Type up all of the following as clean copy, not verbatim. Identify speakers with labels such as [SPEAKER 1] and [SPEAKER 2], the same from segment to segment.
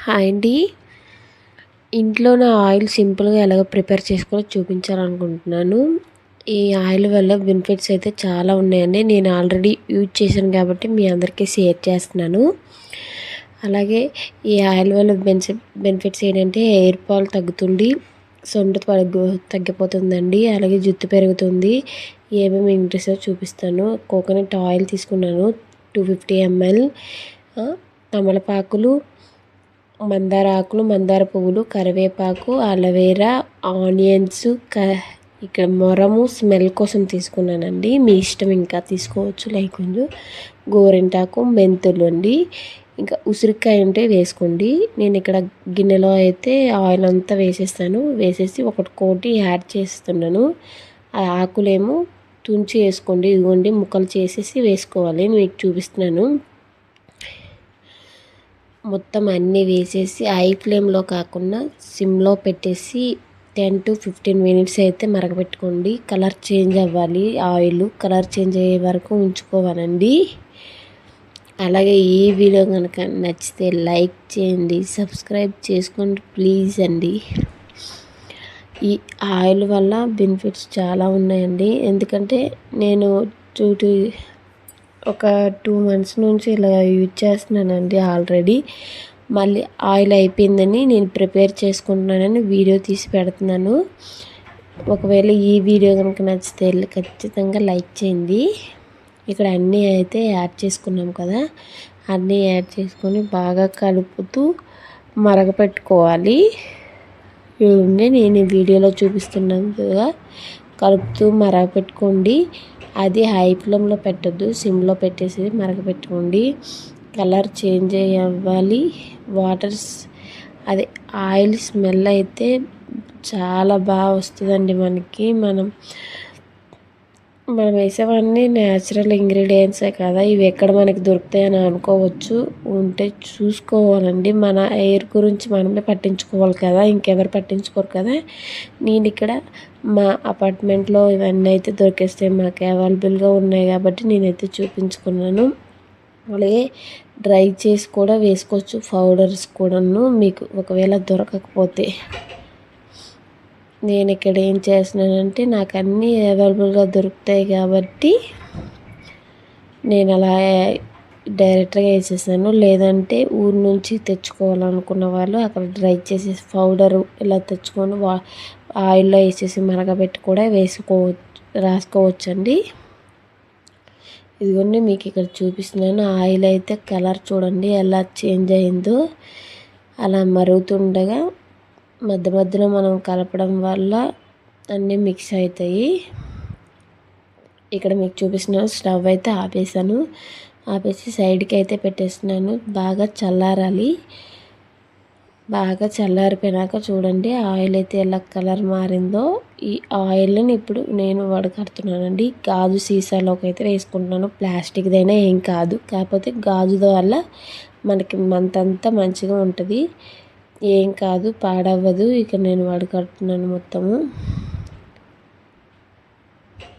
[SPEAKER 1] Hi అండి. ఇంట్లో నా ఆయిల్ సింపుల్గా ఎలాగో ప్రిపేర్ చేసుకోవాలో చూపించాలనుకుంటున్నాను. ఈ ఆయిల్ వల్ల బెనిఫిట్స్ అయితే చాలా ఉన్నాయండి. నేను ఆల్రెడీ యూజ్ చేశాను కాబట్టి మీ అందరికీ షేర్ చేస్తున్నాను. అలాగే ఈ ఆయిల్ వల్ల బెనిఫిట్స్ ఏంటంటే హెయిర్ ఫాల్ తగ్గుతుంది, సొంట తగ్గిపోతుందండి. అలాగే జుట్టు పెరుగుతుంది. ఏమేమి ఇంట్రెస్ట్ చూపిస్తాను. కోకోనట్ ఆయిల్ తీసుకున్నాను 250 ml, తమలపాకులు, మందార ఆకులు, మందార పువ్వులు, కరివేపాకు, అలోవెరా, ఆనియన్స్, ఇక్కడ మొరము స్మెల్ కోసం తీసుకున్నానండి. మీ ఇష్టం, ఇంకా తీసుకోవచ్చు లేకుండా. గోరింటాకు, మెంతులు అండి. ఇంకా ఉసిరికాయ ఉంటే వేసుకోండి. నేను ఇక్కడ గిన్నెలో అయితే ఆయిల్ అంతా వేసేసి ఒకటి కోటి యాడ్ చేస్తున్నాను. ఆ ఆకులేమో తుంచి వేసుకోండి. ఇదిగోండి ముక్కలు చేసేసి వేసుకోవాలి. మీకు చూపిస్తున్నాను. మొత్తం అన్నీ వేసేసి హై ఫ్లేమ్లో కాకుండా సిమ్లో పెట్టేసి 10 to 15 minutes అయితే మరగపెట్టుకోండి. కలర్ చేంజ్ అవ్వాలి. ఆయిల్ కలర్ చేంజ్ అయ్యే వరకు ఉంచుకోవాలండి. అలాగే ఈ వీడియో కనుక నచ్చితే లైక్ చేయండి, సబ్స్క్రైబ్ చేసుకోండి ప్లీజ్ అండి. ఈ ఆయిల్ వల్ల బెనిఫిట్స్ చాలా ఉన్నాయండి. ఎందుకంటే నేను ఒక 2 months నుంచి ఇలా యూజ్ చేస్తున్నానండి ఆల్రెడీ. మళ్ళీ ఆయిల్ అయిపోయిందని నేను ప్రిపేర్ చేసుకుంటున్నానని వీడియో తీసి పెడుతున్నాను. ఒకవేళ ఈ వీడియో కనుక నచ్చితే ఖచ్చితంగా లైక్ చేయండి. ఇక్కడ అన్నీ అయితే యాడ్ చేసుకున్నాం కదా, అన్నీ యాడ్ చేసుకొని బాగా కలుపుతూ మరగపెట్టుకోవాలి. చూడండి, నేను ఈ వీడియోలో చూపిస్తున్నట్టుగా కలుపుతూ మరగపెట్టుకోండి. అది హై ఫ్లేమ్లో పెట్టద్దు, సిమ్లో పెట్టేసి మరగపెట్టుకోండి. కలర్ చేంజ్ అవ్వాలి. అదే ఆయిల్ స్మెల్ అయితే చాలా బాగా వస్తుందండి మనకి. మనం వేసేవన్నీ న్యాచురల్ ఇంగ్రీడియంట్సే కదా, ఇవి ఎక్కడ మనకి దొరుకుతాయని అనుకోవచ్చు. ఉంటే చూసుకోవాలండి. మన హెయిర్ గురించి మనమే పట్టించుకోవాలి కదా, ఇంకెవరు పట్టించుకోరు కదా. నేను ఇక్కడ మా అపార్ట్మెంట్లో ఇవన్నీ అయితే దొరికేస్తాయి, మాకు అవైలబుల్గా ఉన్నాయి కాబట్టి నేనైతే చూపించుకున్నాను. అలాగే డ్రై చేసి కూడా వేసుకోవచ్చు, పౌడర్స్ కూడాను, మీకు ఒకవేళ దొరకకపోతే. నేను ఇక్కడ ఏం చేస్తున్నానంటే నాకు అన్నీ అవైలబుల్గా దొరుకుతాయి కాబట్టి నేను అలా డైరెక్ట్గా వేసేసాను. లేదంటే ఊరు నుంచి తెచ్చుకోవాలనుకున్న వాళ్ళు అక్కడ డ్రై చేసేసి పౌడరు ఇలా తెచ్చుకొని ఆయిల్లో వేసేసి మరగబెట్టి కూడా రాసుకోవచ్చండి. ఇదిగోండి మీకు ఇక్కడ చూపిస్తున్నాను. ఆయిల్ అయితే కలర్ చూడండి ఎలా చేంజ్ అయిందో. అలా మరుగుతుండగా మధ్య మధ్యలో మనం కలపడం వల్ల అన్నీ మిక్స్ అవుతాయి. ఇక్కడ మీకు చూపిస్తున్నాను. స్టవ్ అయితే ఆపేసి సైడ్కి అయితే పెట్టేస్తున్నాను. బాగా చల్లారాలి. బాగా చల్లారిపోయినాక చూడండి ఆయిల్ అయితే ఎలా కలర్ మారిందో. ఈ ఆయిల్ని ఇప్పుడు నేను వడకడుతున్నానండి. గాజు సీసాలోకి అయితే వేసుకుంటున్నాను. ప్లాస్టిక్దైనా ఏం కాదు, కాకపోతే గాజు వల్ల మనకి మంతంతా మంచిగా ఉంటుంది, ఏం కాదు, పాడవ్వదు. ఇక నేను వడకడుతున్నాను మొత్తము.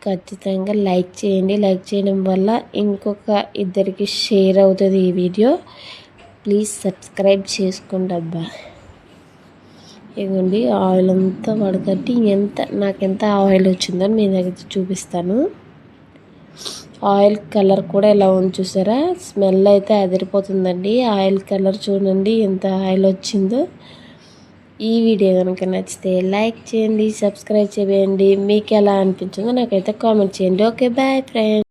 [SPEAKER 1] ఖచ్చితంగా లైక్ చేయండి. లైక్ చేయడం వల్ల ఇంకొక ఇద్దరికి షేర్ అవుతుంది ఈ వీడియో. ప్లీజ్ సబ్స్క్రైబ్ చేసుకోండి అబ్బా. ఇదిగోండి ఆయిల్ అంతా వడకట్టి నాకు ఎంత ఆయిల్ వచ్చిందో మీ దగ్గర చూపిస్తాను. ఆయిల్ కలర్ కూడా ఎలా ఉంది చూసారా, స్మెల్ అయితే అదిరిపోతుందండి. ఆయిల్ కలర్ చూడండి ఎంత ఆయిల్ వచ్చిందో. ఈ వీడియో కనుక నచ్చితే లైక్ చేయండి, సబ్స్క్రైబ్ చేయండి. మీకు ఎలా అనిపించిందో నాకైతే కామెంట్ చేయండి. Okay, bye friends.